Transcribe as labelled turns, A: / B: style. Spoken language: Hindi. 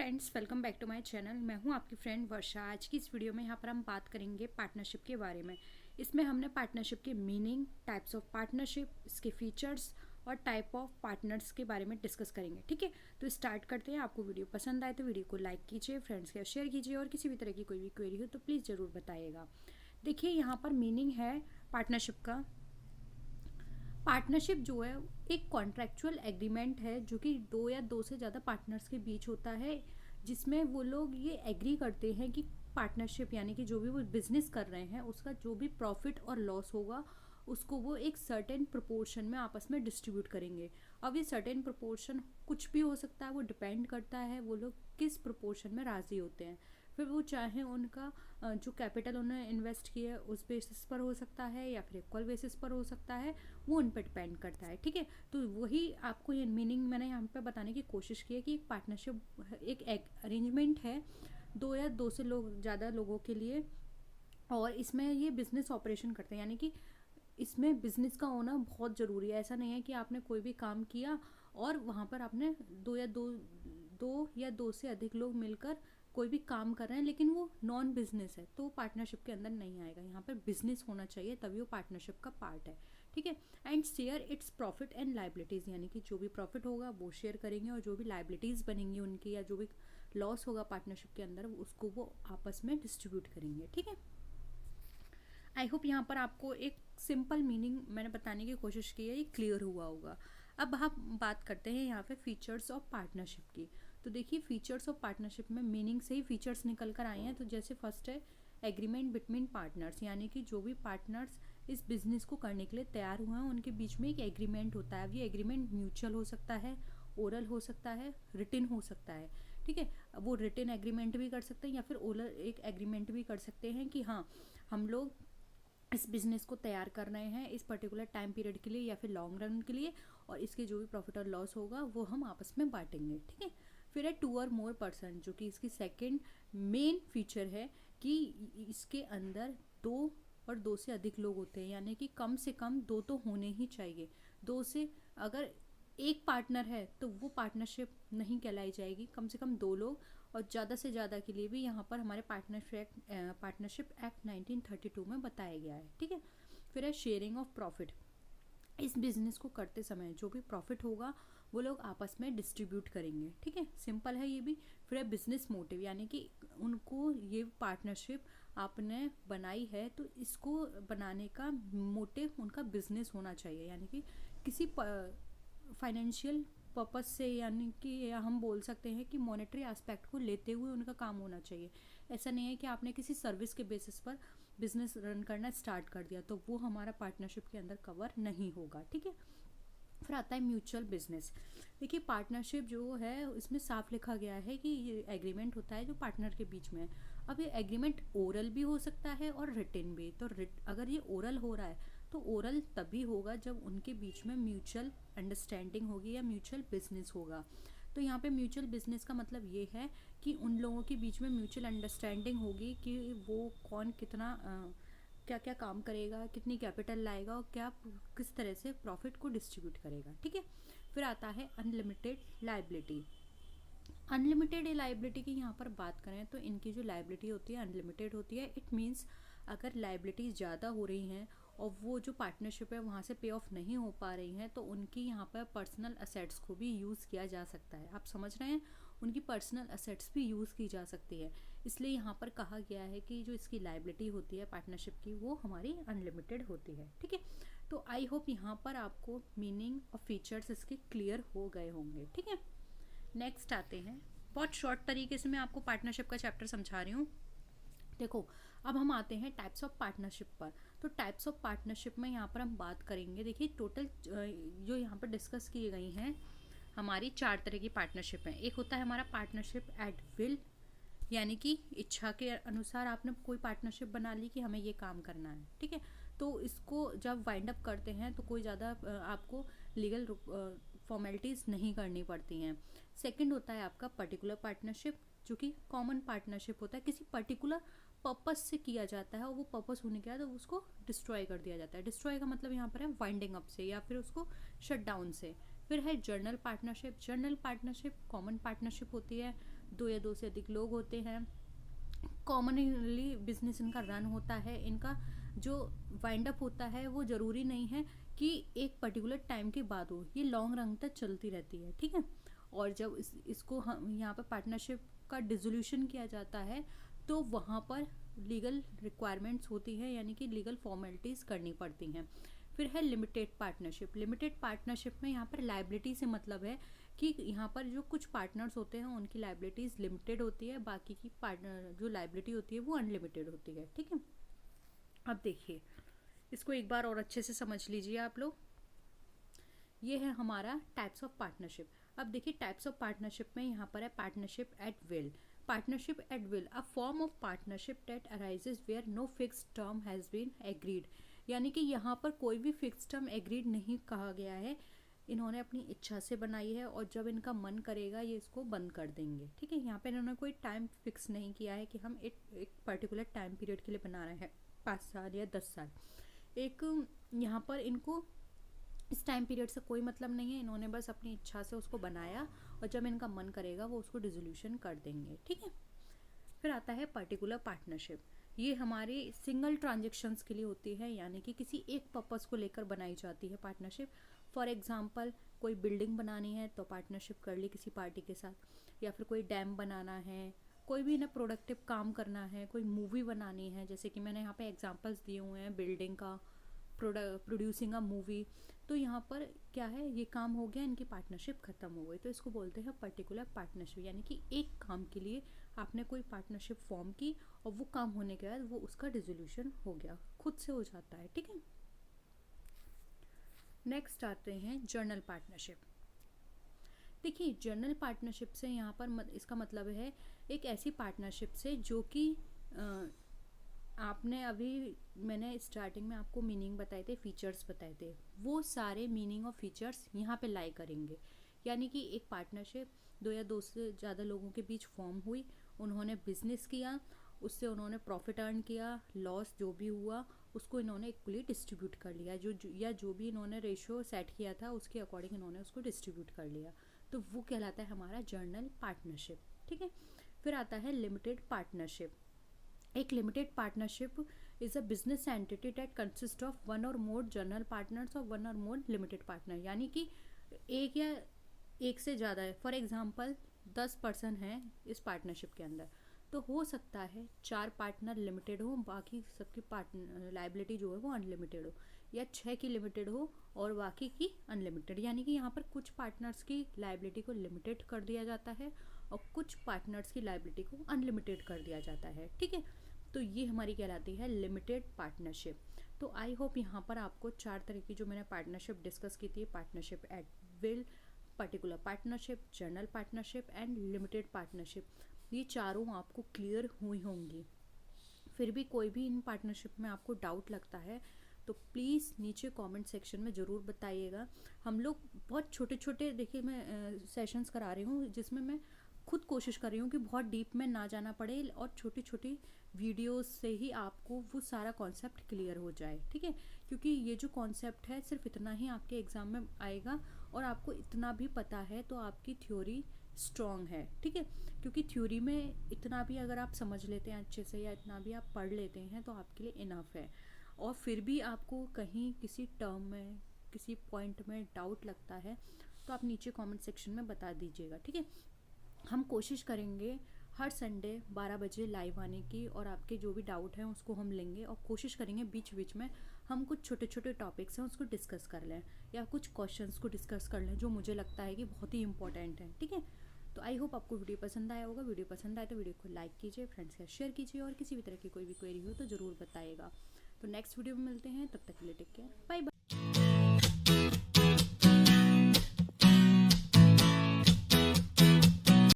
A: Friends, welcome back to my channel. मैं हूं आपकी फ्रेंड वर्षा। आज की इस वीडियो में यहाँ पर हम बात करेंगे पार्टनरशिप के बारे में। इसमें हमने पार्टनरशिप के मीनिंग, टाइप्स ऑफ पार्टनरशिप, इसके फीचर्स और टाइप ऑफ पार्टनर्स के बारे में डिस्कस करेंगे। ठीक है, तो स्टार्ट करते हैं। आपको वीडियो पसंद आए तो वीडियो को लाइक कीजिए, फ्रेंड्स के साथ शेयर कीजिए और किसी भी तरह की कोई भी क्वेरी हो तो प्लीज़ ज़रूर बताइएगा। देखिए, यहाँ पर मीनिंग है पार्टनरशिप का। पार्टनरशिप जो है एक कॉन्ट्रैक्चुअल एग्रीमेंट है जो कि दो या दो से ज़्यादा पार्टनर्स के बीच होता है, जिसमें वो लोग ये एग्री करते हैं कि पार्टनरशिप यानी कि जो भी वो बिजनेस कर रहे हैं उसका जो भी प्रॉफिट और लॉस होगा उसको वो एक सर्टेन प्रोपोर्शन में आपस में डिस्ट्रीब्यूट करेंगे। अब ये सर्टेन प्रोपोर्शन कुछ भी हो सकता है, वो डिपेंड करता है वो लोग किस प्रोपोर्शन में राज़ी होते हैं। फिर वो चाहे उनका जो कैपिटल उन्होंने इन्वेस्ट किया है उस बेसिस पर हो सकता है या फिर इक्वल बेसिस पर हो सकता है, वो उन पर डिपेंड करता है। ठीक है, तो वही आपको ये मीनिंग मैंने यहाँ पे बताने की कोशिश की है कि एक पार्टनरशिप एक अरेंजमेंट है दो या दो से लोग ज़्यादा लोगों के लिए, और इसमें ये बिजनेस ऑपरेशन करते हैं। यानी कि इसमें बिजनेस का होना बहुत ज़रूरी है। ऐसा नहीं है कि आपने कोई भी काम किया और वहाँ पर आपने दो या दो से अधिक लोग मिलकर कोई भी काम कर रहे हैं लेकिन वो नॉन बिजनेस है, तो पार्टनरशिप के अंदर नहीं आएगा। यहाँ पर बिजनेस होना चाहिए तभी वो पार्टनरशिप का पार्ट है। ठीक है, and share its profit and liabilities, यानी कि जो भी प्रॉफिट होगा वो शेयर करेंगे और जो भी लाइबिलिटीज़ बनेंगी उनकी या जो भी लॉस होगा पार्टनरशिप के अंदर उसको वो आपस में डिस्ट्रीब्यूट करेंगे। ठीक है, आई होप यहाँ पर आपको एक सिंपल मीनिंग मैंने बताने की कोशिश की है, ये क्लियर हुआ होगा। अब हम बात करते हैं यहाँ पे फीचर्स ऑफ पार्टनरशिप की। तो देखिए, फीचर्स ऑफ पार्टनरशिप में मीनिंग से ही फीचर्स निकल कर आए हैं। तो जैसे फर्स्ट है एग्रीमेंट बिटवीन पार्टनर्स, यानी कि जो भी पार्टनर्स इस बिजनेस को करने के लिए तैयार हुए हैं उनके बीच में एक एग्रीमेंट होता है। अब ये एग्रीमेंट म्यूचुअल हो सकता है, ओरल हो सकता है, रिटन हो सकता है। ठीक है, वो रिटन एग्रीमेंट भी कर सकते हैं या फिर ओरल एक एग्रीमेंट भी कर सकते हैं कि हाँ, हम लोग इस बिज़नेस को तैयार कर रहे हैं इस पर्टिकुलर टाइम पीरियड के लिए या फिर लॉन्ग रन के लिए, और इसके जो भी प्रॉफिट और लॉस होगा वो हम आपस में बांटेंगे। ठीक है, फिर है टू और मोर पर्सन, जो कि इसकी सेकंड मेन फीचर है कि इसके अंदर दो और दो से अधिक लोग होते हैं, यानी कि कम से कम दो तो होने ही चाहिए। दो से अगर एक पार्टनर है तो वो पार्टनरशिप नहीं कहलाई जाएगी, कम से कम दो लोग, और ज़्यादा से ज़्यादा के लिए भी यहाँ पर हमारे पार्टनरशिप एक्ट 1932 में बताया गया है। ठीक है, फिर है शेयरिंग ऑफ प्रॉफिट। इस बिजनेस को करते समय जो भी प्रॉफिट होगा वो लोग आपस में डिस्ट्रीब्यूट करेंगे। ठीक है, सिंपल है ये भी। फिर है बिजनेस मोटिव, यानी कि उनको ये पार्टनरशिप आपने बनाई है तो इसको बनाने का मोटिव उनका बिजनेस होना चाहिए, यानी कि किसी फाइनेंशियल पर्पस से, यानी कि या हम बोल सकते हैं कि मॉनेटरी एस्पेक्ट को लेते हुए उनका काम होना चाहिए। ऐसा नहीं है कि आपने किसी सर्विस के बेसिस पर बिजनेस रन करना स्टार्ट कर दिया तो वो हमारा पार्टनरशिप के अंदर कवर नहीं होगा। ठीक है, फिर आता है म्यूचुअल बिजनेस। देखिए, पार्टनरशिप जो है इसमें साफ लिखा गया है कि ये एग्रीमेंट होता है जो पार्टनर के बीच में है। अब ये एग्रीमेंट ओरल भी हो सकता है और रिटन भी। तो अगर ये ओरल हो रहा है तो ओरल तभी होगा जब उनके बीच में म्यूचुअल अंडरस्टैंडिंग होगी या म्यूचुअल बिजनेस होगा। तो यहाँ पे म्यूचुअल बिजनेस का मतलब ये है कि उन लोगों के बीच में म्यूचुअल अंडरस्टैंडिंग होगी कि वो कौन कितना क्या क्या काम करेगा, कितनी कैपिटल लाएगा और क्या किस तरह से प्रॉफिट को डिस्ट्रीब्यूट करेगा। ठीक है, फिर आता है अनलिमिटेड लाइबिलिटी। अनलिमिटेड लाइबिलिटी की यहाँ पर बात करें तो इनकी जो लाइबिलिटी होती है अनलिमिटेड होती है। इट मीन्स अगर लाइबिलिटीज़ ज़्यादा हो रही हैं और वो जो पार्टनरशिप है वहाँ से पे ऑफ नहीं हो पा रही हैं तो उनकी यहाँ पर पर्सनल असेट्स को भी यूज़ किया जा सकता है। आप समझ रहे हैं, उनकी पर्सनल असेट्स भी यूज़ की जा सकती है। इसलिए यहाँ पर कहा गया है कि जो इसकी लाइबिलिटी होती है पार्टनरशिप की वो हमारी अनलिमिटेड होती है। ठीक है, तो आई होप यहाँ पर आपको मीनिंग और फीचर्स इसके क्लियर हो गए होंगे। ठीक है, नेक्स्ट आते हैं। बहुत शॉर्ट तरीके से मैं आपको पार्टनरशिप का चैप्टर समझा रही हूँ। देखो, अब हम आते हैं टाइप्स ऑफ पार्टनरशिप पर। तो टाइप्स ऑफ पार्टनरशिप में यहाँ पर हम बात करेंगे। देखिए, टोटल जो यहाँ पर डिस्कस की गई हैं हमारी चार तरह की पार्टनरशिप हैं। एक होता है हमारा पार्टनरशिप एट विल, यानी कि इच्छा के अनुसार आपने कोई पार्टनरशिप बना ली कि हमें ये काम करना है। ठीक है, तो इसको जब वाइंड अप करते हैं तो कोई ज़्यादा आपको लीगल फॉर्मेलिटीज़ नहीं करनी पड़ती हैं। सेकंड होता है आपका पर्टिकुलर पार्टनरशिप, जो कि कॉमन पार्टनरशिप होता है, किसी पर्टिकुलर पर्पस से किया जाता है और वो पर्पस होने के बाद उसको डिस्ट्रॉय कर दिया जाता है। डिस्ट्रॉय का मतलब यहाँ पर है वाइंडिंग अप से या फिर उसको शट डाउन से। फिर है journal partnership. Journal partnership common partnership होती है दो या दो से अधिक लोग होते हैं। कॉमनली बिजनेस इनका रन होता है, इनका जो वाइंड अप होता है वो ज़रूरी नहीं है कि एक पर्टिकुलर टाइम के बाद हो, ये लॉन्ग रन तक चलती रहती है, ठीक है। और जब इसको हम यहाँ पर पार्टनरशिप का डिसोल्यूशन किया जाता है तो वहाँ पर लीगल रिक्वायरमेंट्स होती है, यानी कि लीगल फॉर्मेलिटीज़ करनी पड़ती हैं। फिर है लिमिटेड पार्टनरशिप। लिमिटेड पार्टनरशिप में यहाँ पर लाइबिलिटी से मतलब है कि यहाँ पर जो कुछ पार्टनर्स होते हैं उनकी लाइबिलिटीज़ लिमिटेड होती है, बाकी की पार्टनर जो लाइबिलिटी होती है वो अनलिमिटेड होती है, ठीक है। अब देखिए इसको एक बार और अच्छे से समझ लीजिए आप लोग। ये है हमारा टाइप्स ऑफ पार्टनरशिप। अब देखिए टाइप्स ऑफ पार्टनरशिप में यहाँ पर है partnership at will. Partnership at will, a form of partnership that arises where no fixed term has been agreed. यानी कि यहाँ पर कोई भी फिक्स टर्म एग्रीड नहीं कहा गया है, इन्होंने अपनी इच्छा से बनाई है और जब इनका मन करेगा ये इसको बंद कर देंगे, ठीक है। यहाँ पे इन्होंने कोई टाइम फिक्स नहीं किया है कि हम एक पर्टिकुलर टाइम पीरियड के लिए बना रहे हैं, 5 साल या 10 साल। एक यहाँ पर इनको इस टाइम पीरियड से कोई मतलब नहीं है, इन्होंने बस अपनी इच्छा से उसको बनाया और जब इनका मन करेगा वो उसको डिसोल्यूशन कर देंगे, ठीक है। फिर आता है पर्टिकुलर पार्टनरशिप। ये हमारे सिंगल ट्रांजेक्शन्स के लिए होती है, यानी कि किसी एक पर्पस को लेकर बनाई जाती है पार्टनरशिप। फॉर एग्जांपल कोई बिल्डिंग बनानी है तो पार्टनरशिप कर ली किसी पार्टी के साथ, या फिर कोई डैम बनाना है, कोई भी ना प्रोडक्टिव काम करना है, कोई मूवी बनानी है, जैसे कि मैंने यहाँ पे एग्जांपल्स दिए हुए हैं बिल्डिंग का, प्रोड्यूसिंग अ मूवी। तो यहाँ पर क्या है, ये काम हो गया, इनकी पार्टनरशिप ख़त्म हो गई, तो इसको बोलते हैं पर्टिकुलर पार्टनरशिप। यानी कि एक काम के लिए आपने कोई पार्टनरशिप फॉर्म की और वो काम होने के बाद वो उसका डिसोल्यूशन हो गया, खुद से हो जाता है, ठीक है। नेक्स्ट आते हैं जर्नल पार्टनरशिप। देखिए जर्नल पार्टनरशिप से यहाँ पर इसका मतलब है एक ऐसी पार्टनरशिप से जो कि आपने अभी, मैंने स्टार्टिंग में आपको मीनिंग बताए थे, फीचर्स बताए थे, वो सारे मीनिंग और फीचर्स यहाँ पे लाई करेंगे। यानी कि एक पार्टनरशिप दो या दो से ज़्यादा लोगों के बीच फॉर्म हुई, उन्होंने बिजनेस किया, उससे उन्होंने प्रॉफिट अर्न किया, लॉस जो भी हुआ उसको इन्होंने इक्वली डिस्ट्रीब्यूट कर लिया, जो भी इन्होंने रेशियो सेट किया था उसके अकॉर्डिंग इन्होंने उसको डिस्ट्रीब्यूट कर लिया, तो वो कहलाता है हमारा जर्नल पार्टनरशिप, ठीक है। फिर आता है लिमिटेड पार्टनरशिप। एक limited partnership is a business entity that consist of one और मोर जनरल पार्टनर्स और वन और मोर लिमिटेड पार्टनर। यानी कि एक या एक से ज़्यादा है, फॉर एग्जांपल 10 पर्सन हैं इस पार्टनरशिप के अंदर, तो हो सकता है 4 पार्टनर लिमिटेड हो, बाकी सबकी पार्टनर लाइबिलिटी जो है वो अनलिमिटेड हो, या 6 की लिमिटेड हो और बाकी की अनलिमिटेड। यानी कि यहाँ पर कुछ पार्टनर्स की लाइबिलिटी को लिमिटेड कर दिया जाता है और कुछ पार्टनर्स की लाइबिलिटी को अनलिमिटेड कर दिया जाता है, ठीक है। तो ये हमारी कहलाती है लिमिटेड पार्टनरशिप। तो आई होप यहाँ पर आपको 4 तरह की जो मैंने पार्टनरशिप डिस्कस की थी, partnership at will, particular partnership, journal partnership and limited partnership, ये चारों आपको क्लियर हुई होंगी। फिर भी कोई भी इन पार्टनरशिप में आपको डाउट लगता है तो प्लीज़ नीचे कमेंट सेक्शन में ज़रूर बताइएगा। हम लोग बहुत छोटे छोटे, देखिए मैं सेशंस करा रही हूँ जिसमें मैं खुद कोशिश कर रही हूँ कि बहुत डीप में ना जाना पड़े और छोटी छोटी वीडियोस से ही आपको वो सारा कॉन्सेप्ट क्लियर हो जाए, ठीक है। क्योंकि ये जो कॉन्सेप्ट है सिर्फ इतना ही आपके एग्ज़ाम में आएगा और आपको इतना भी पता है तो आपकी थ्योरी स्ट्रॉन्ग है, ठीक है। क्योंकि थ्योरी में इतना भी अगर आप समझ लेते हैं अच्छे से या इतना भी आप पढ़ लेते हैं तो आपके लिए इनफ है। और फिर भी आपको कहीं किसी टर्म में, किसी पॉइंट में डाउट लगता है तो आप नीचे कमेंट सेक्शन में बता दीजिएगा, ठीक है। हम कोशिश करेंगे हर संडे 12 बजे लाइव आने की, और आपके जो भी डाउट हैं उसको हम लेंगे और कोशिश करेंगे बीच बीच में हम कुछ छोटे छोटे टॉपिक्स हैं उसको डिस्कस कर लें या कुछ क्वेश्चंस को डिस्कस कर लें जो मुझे लगता है कि बहुत ही इंपॉर्टेंट है, ठीक है। तो आई होप आपको वीडियो पसंद आया होगा। वीडियो पसंद आए तो वीडियो को लाइक कीजिए, फ्रेंड्स के साथ शेयर कीजिए और किसी भी तरह की कोई भी क्वेरी हो तो ज़रूर बताइएगा। तो नेक्स्ट वीडियो में मिलते हैं, तब तक के लिए टेक केयर, बाय बाय।